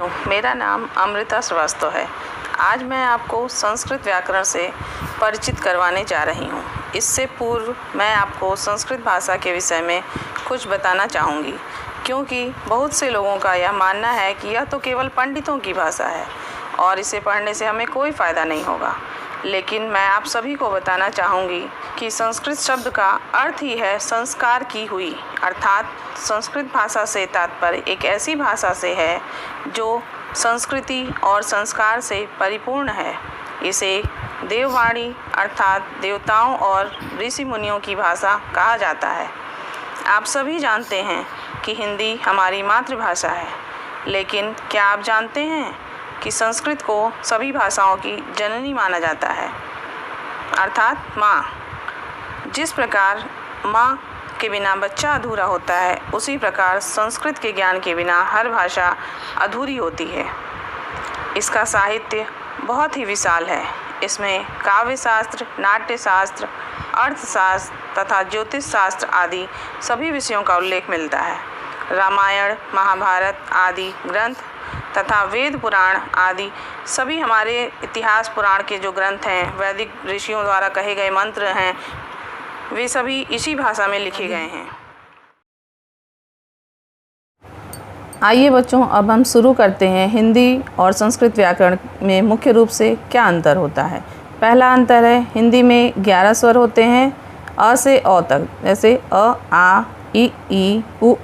मेरा नाम अमृता श्रीवास्तव है। आज मैं आपको संस्कृत व्याकरण से परिचित करवाने जा रही हूँ। इससे पूर्व मैं आपको संस्कृत भाषा के विषय में कुछ बताना चाहूँगी, क्योंकि बहुत से लोगों का यह मानना है कि यह तो केवल पंडितों की भाषा है और इसे पढ़ने से हमें कोई फ़ायदा नहीं होगा। लेकिन मैं आप सभी को बताना चाहूँगी कि संस्कृत शब्द का अर्थ ही है संस्कार की हुई, अर्थात संस्कृत भाषा से तात्पर्य एक ऐसी भाषा से है जो संस्कृति और संस्कार से परिपूर्ण है। इसे देववाणी अर्थात देवताओं और ऋषि मुनियों की भाषा कहा जाता है। आप सभी जानते हैं कि हिंदी हमारी मातृभाषा है, लेकिन क्या आप जानते हैं कि संस्कृत को सभी भाषाओं की जननी माना जाता है, अर्थात माँ। जिस प्रकार माँ के बिना बच्चा अधूरा होता है, उसी प्रकार संस्कृत के ज्ञान के बिना हर भाषा अधूरी होती है। इसका साहित्य बहुत ही विशाल है। इसमें काव्य शास्त्र, नाट्य शास्त्र, अर्थशास्त्र तथा ज्योतिष शास्त्र आदि सभी विषयों का उल्लेख मिलता है। रामायण, महाभारत आदि ग्रंथ तथा वेद पुराण आदि सभी हमारे इतिहास पुराण के जो ग्रंथ हैं, वैदिक ऋषियों द्वारा कहे गए मंत्र हैं, वे सभी इसी भाषा में लिखे गए हैं। आइए बच्चों, अब हम शुरू करते हैं। हिंदी और संस्कृत व्याकरण में मुख्य रूप से क्या अंतर होता है। पहला अंतर है, हिंदी में 11 स्वर होते हैं अ से अ तक, जैसे अ, आ, ई, उ,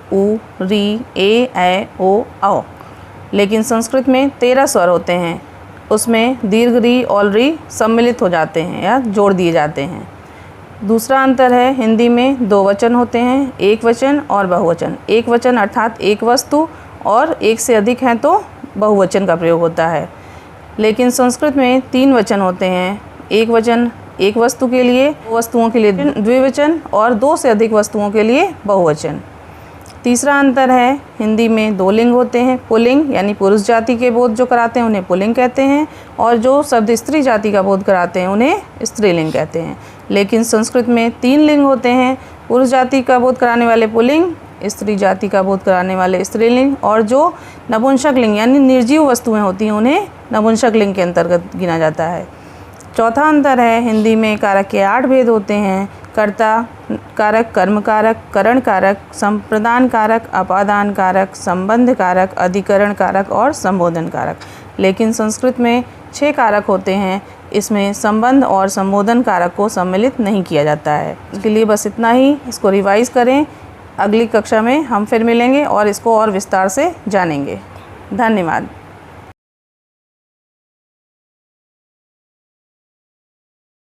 री, ए, ओ, औ। लेकिन संस्कृत में 13 स्वर होते हैं। उसमें दीर्घ री और री सम्मिलित हो जाते हैं या जोड़ दिए जाते हैं। दूसरा अंतर है, हिंदी में 2 वचन होते हैं, एक वचन और बहुवचन। एक वचन अर्थात एक वस्तु, और एक से अधिक हैं तो बहुवचन का प्रयोग होता है। लेकिन संस्कृत में 3 वचन होते हैं, एक वचन एक वस्तु के लिए, वस्तुओं के लिए द्विवचन और 2 से अधिक वस्तुओं के लिए बहुवचन। तीसरा अंतर है, हिंदी में 2 लिंग होते हैं, पुल्लिंग यानी पुरुष जाति के बोध जो कराते हैं उन्हें पुल्लिंग कहते हैं, और जो शब्द स्त्री जाति का बोध कराते हैं उन्हें स्त्रीलिंग कहते हैं। लेकिन संस्कृत में 3 लिंग होते हैं, पुरुष जाति का बोध कराने वाले पुल्लिंग, स्त्री जाति का बोध कराने वाले स्त्रीलिंग, और जो नपुंसक लिंग यानी निर्जीव वस्तुएं होती हैं उन्हें नपुंसक लिंग के अंतर्गत गिना जाता है। चौथा अंतर है, हिंदी में कारक के 8 भेद होते हैं, कर्ता कारक, कर्म कारक, करण कारक, संप्रदान कारक, अपादान कारक, संबंध कारक, अधिकरण कारक और संबोधन कारक। लेकिन संस्कृत में 6 कारक होते हैं। इसमें संबंध और संबोधन कारक को सम्मिलित नहीं किया जाता है। इसके लिए बस इतना ही, इसको रिवाइज करें। अगली कक्षा में हम फिर मिलेंगे और इसको और विस्तार से जानेंगे। धन्यवाद।